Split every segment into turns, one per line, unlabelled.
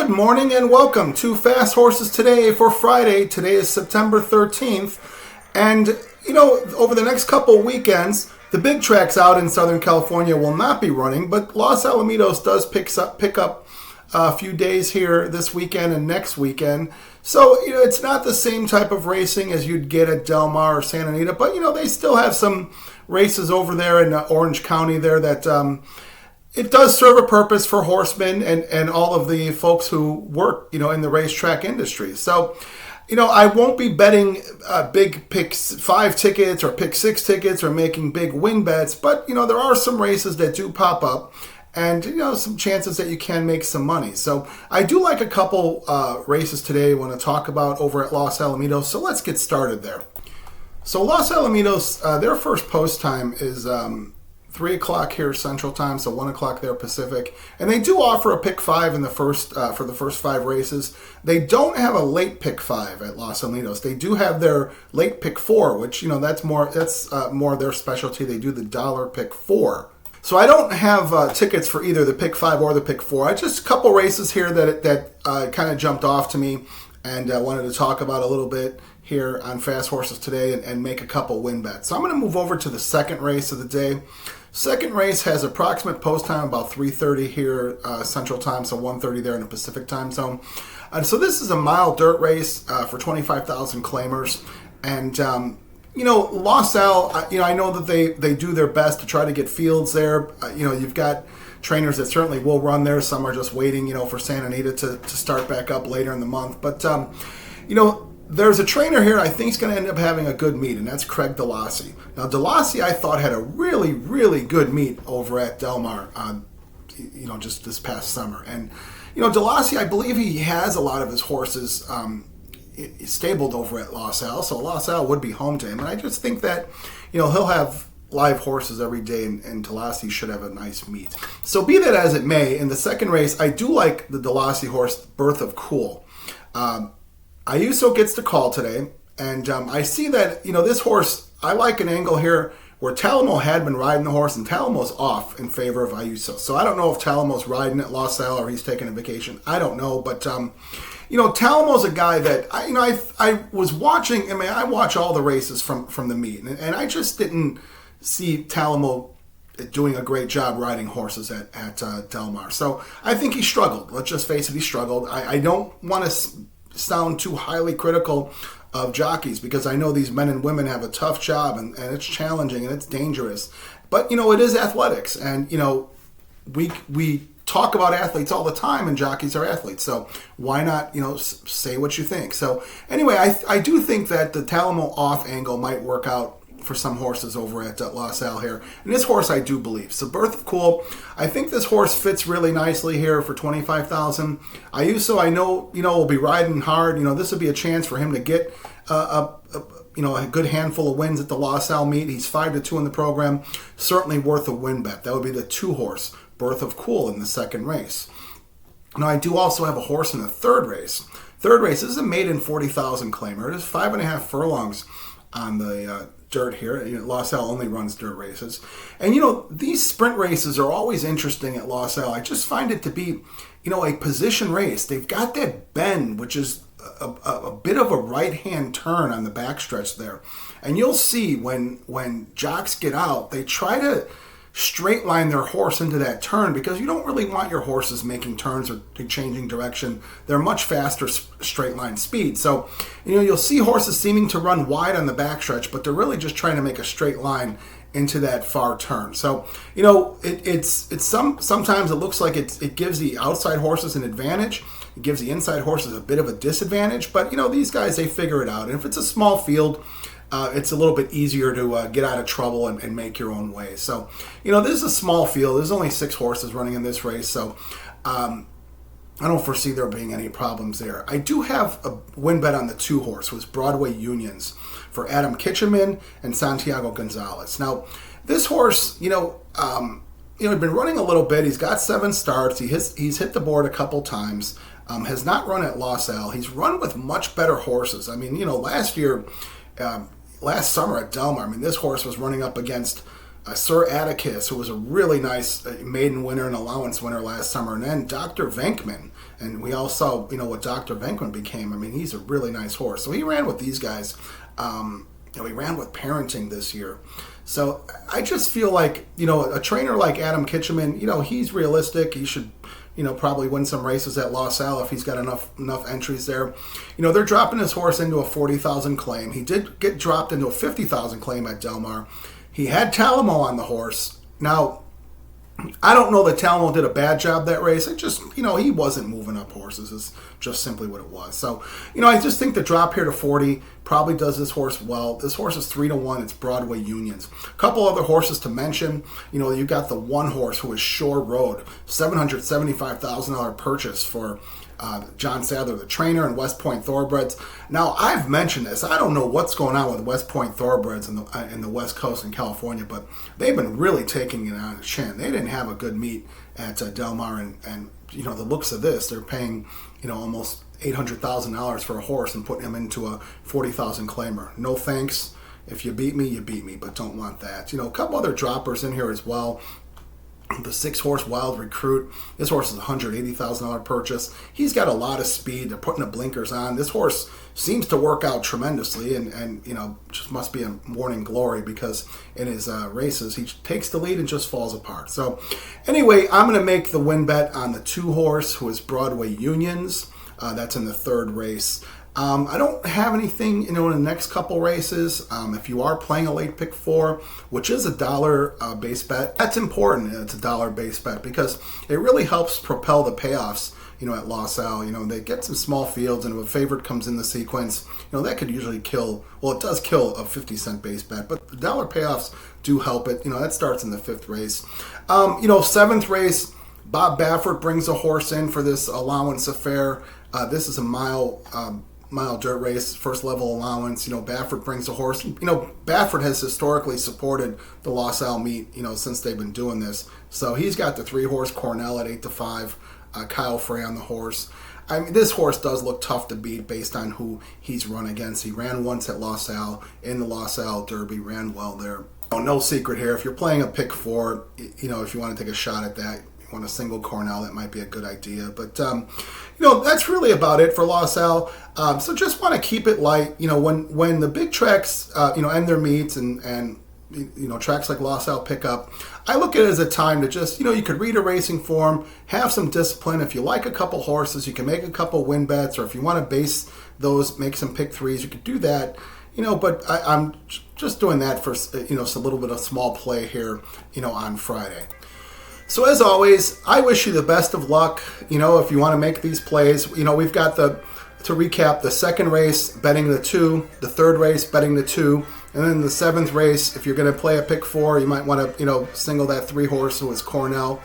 Good morning and welcome to Fast Horses Today for Friday. Today is September 13th. And, over the next couple weekends, the big tracks out in Southern California will not be running, but Los Alamitos does pick up a few days here this weekend and next weekend. So, it's not the same type of racing as you'd get at Del Mar or Santa Anita, but, they still have some races over there in Orange County there that it does serve a purpose for horsemen and all of the folks who work, in the racetrack industry. So, I won't be betting big pick 5 tickets or pick 6 tickets or making big win bets, but, there are some races that do pop up and, some chances that you can make some money. So I do like a couple races today I want to talk about over at Los Alamitos. So let's get started there. So Los Alamitos, their first post time is 3 o'clock here Central Time, so 1 o'clock there Pacific. And they do offer a pick 5 in the first for the first 5 races. They don't have a late pick 5 at Los Alamitos. They do have their late pick 4, which that's more their specialty. They do the dollar pick 4. So I don't have tickets for either the pick 5 or the pick 4. I just a couple races here that kind of jumped off to me and wanted to talk about a little bit here on Fast Horses Today and make a couple win bets. So I'm going to move over to the second race of the day. Second race has approximate post time about 3:30 here Central Time, so 1:30 there in the Pacific Time Zone. And so this is a mile dirt race for 25,000 claimers. And, Los Al, I know that they do their best to try to get fields there. You've got trainers that certainly will run there. Some are just waiting, for Santa Anita to start back up later in the month. But, there's a trainer here I think is going to end up having a good meet, and that's Craig DeLassy. Now, DeLassy, I thought, had a really, really good meet over at Del Mar, just this past summer. And, DeLassy, I believe he has a lot of his horses stabled over at Los Al, so Los Al would be home to him. And I just think that, he'll have live horses every day, and DeLassy should have a nice meet. So be that as it may, in the second race, I do like the DeLassy horse, Birth of Cool. Ayuso gets the call today, and I see that, this horse, I like an angle here where Talamo had been riding the horse, and Talamo's off in favor of Ayuso. So I don't know if Talamo's riding at Los Al or he's taking a vacation. I don't know, but, Talamo's a guy that, I was watching, I watch all the races from the meet, and I just didn't see Talamo doing a great job riding horses at Del Mar. So I think he struggled. Let's just face it, he struggled. I don't want to sound too highly critical of jockeys because I know these men and women have a tough job and it's challenging and it's dangerous. But, it is athletics. And, we talk about athletes all the time and jockeys are athletes. So why not, say what you think. So anyway, I do think that the Talamo off angle might work out for some horses over at Los Al here. And this horse I do believe. So Birth of Cool, I think this horse fits really nicely here for 25,000. Ayuso, I know, will be riding hard. This would be a chance for him to get a good handful of wins at the Los Al meet. He's 5-2 in the program. Certainly worth a win bet. That would be the 2 horse, Birth of Cool, in the second race. Now, I do also have a horse in the third race. Third race, this is a maiden 40,000 claimer. It is 5.5 furlongs on the dirt here. Los Al only runs dirt races. And, these sprint races are always interesting at Los Al. I just find it to be, a position race. They've got that bend, which is a bit of a right-hand turn on the backstretch there. And you'll see when jocks get out, they try to straight line their horse into that turn because you don't really want your horses making turns or changing direction. They're much faster straight line speed. So, you'll see horses seeming to run wide on the backstretch, but they're really just trying to make a straight line into that far turn. So, sometimes it looks like it gives the outside horses an advantage. It gives the inside horses a bit of a disadvantage, but these guys, they figure it out. And if it's a small field, it's a little bit easier to get out of trouble and make your own way. So, this is a small field. There's only 6 horses running in this race, so I don't foresee there being any problems there. I do have a win bet on the 2 horse, was Broadway Unions, for Adam Kitcheman and Santiago Gonzalez. Now, this horse, he's been running a little bit. He's got 7 starts. He's hit the board a couple times. Has not run at Los Al. He's run with much better horses. Last year, last summer at Del Mar, this horse was running up against Sir Atticus, who was a really nice maiden winner and allowance winner last summer, and then Dr. Venkman. And we all saw, what Dr. Venkman became. I mean, he's a really nice horse. So he ran with these guys. He ran with Parenting this year. So I just feel like, a trainer like Adam Kitcheman, he's realistic. He should, probably win some races at Los Al if he's got enough entries there. They're dropping his horse into a 40,000 claim. He did get dropped into a 50,000 claim at Del Mar. He had Talamo on the horse. Now, I don't know that Talamo did a bad job that race. It just, he wasn't moving up horses is just simply what it was. So, I just think the drop here to 40 probably does this horse well. This horse is 3-1. It's Broadway Unions. A couple other horses to mention. You got the one horse who is Shore Road, $775,000 purchase for John Sadler, the trainer, and West Point Thoroughbreds. Now, I've mentioned this. I don't know what's going on with West Point Thoroughbreds in the West Coast in California, but they've been really taking it on the chin. They didn't have a good meet at Del Mar, and the looks of this, they're paying almost $800,000 for a horse and putting him into a 40,000 claimer. No thanks. If you beat me, but don't want that. A couple other droppers in here as well. The 6-horse Wild Recruit. This horse is a $180,000 purchase. He's got a lot of speed. They're putting the blinkers on. This horse seems to work out tremendously, and just must be a morning glory because in his races he takes the lead and just falls apart. So anyway, I'm going to make the win bet on the 2-horse who is Broadway Unions. That's in the 3rd race. I don't have anything, in the next couple races. If you are playing a late pick 4, which is a dollar base bet, that's important. It's a dollar base bet because it really helps propel the payoffs. At Los Al, they get some small fields, and if a favorite comes in the sequence, that could usually kill. Well, it does kill a 50-cent base bet, but the dollar payoffs do help it. That starts in the 5th race. 7th race, Bob Baffert brings a horse in for this allowance affair. This is a mile dirt race, first level allowance. Baffert brings a horse. Baffert has historically supported the Los Al meet, since they've been doing this. So he's got the 3-horse Cornell at 8-5, Kyle Frey on the horse. I mean, this horse does look tough to beat based on who he's run against. He ran once at Los Al in the Los Al Derby, ran well there. No secret here. If you're playing a pick 4, if you want to take a shot at that, want a single Cornell, that might be a good idea. But, that's really about it for Los Al. So just want to keep it light. When the big tracks, end their meets and tracks like Los Al pick up, I look at it as a time to just, you could read a racing form, have some discipline. If you like a couple horses, you can make a couple win bets, or if you want to base those, make some pick 3s, you could do that. But I'm just doing that for, a little bit of small play here, on Friday. So as always, I wish you the best of luck. If you want to make these plays, we've got to recap, the 2nd race, betting the 2, the 3rd race, betting the 2, and then the 7th race, if you're going to play a pick 4, you might want to, single that 3-horse who is Cornell.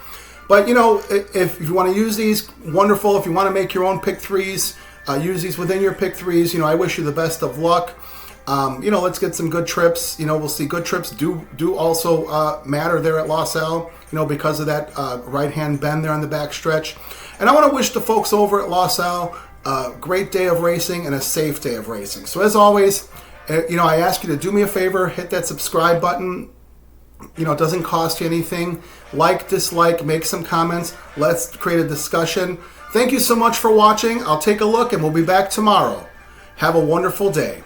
But, if you want to use these, wonderful. If you want to make your own pick 3s, use these within your pick 3s. I wish you the best of luck. Let's get some good trips. We'll see good trips do also matter there at Los Al, because of that right-hand bend there on the back stretch. And I want to wish the folks over at Los Al a great day of racing and a safe day of racing. So as always, I ask you to do me a favor, hit that subscribe button. It doesn't cost you anything. Like, dislike, make some comments. Let's create a discussion. Thank you so much for watching. I'll take a look, and we'll be back tomorrow. Have a wonderful day.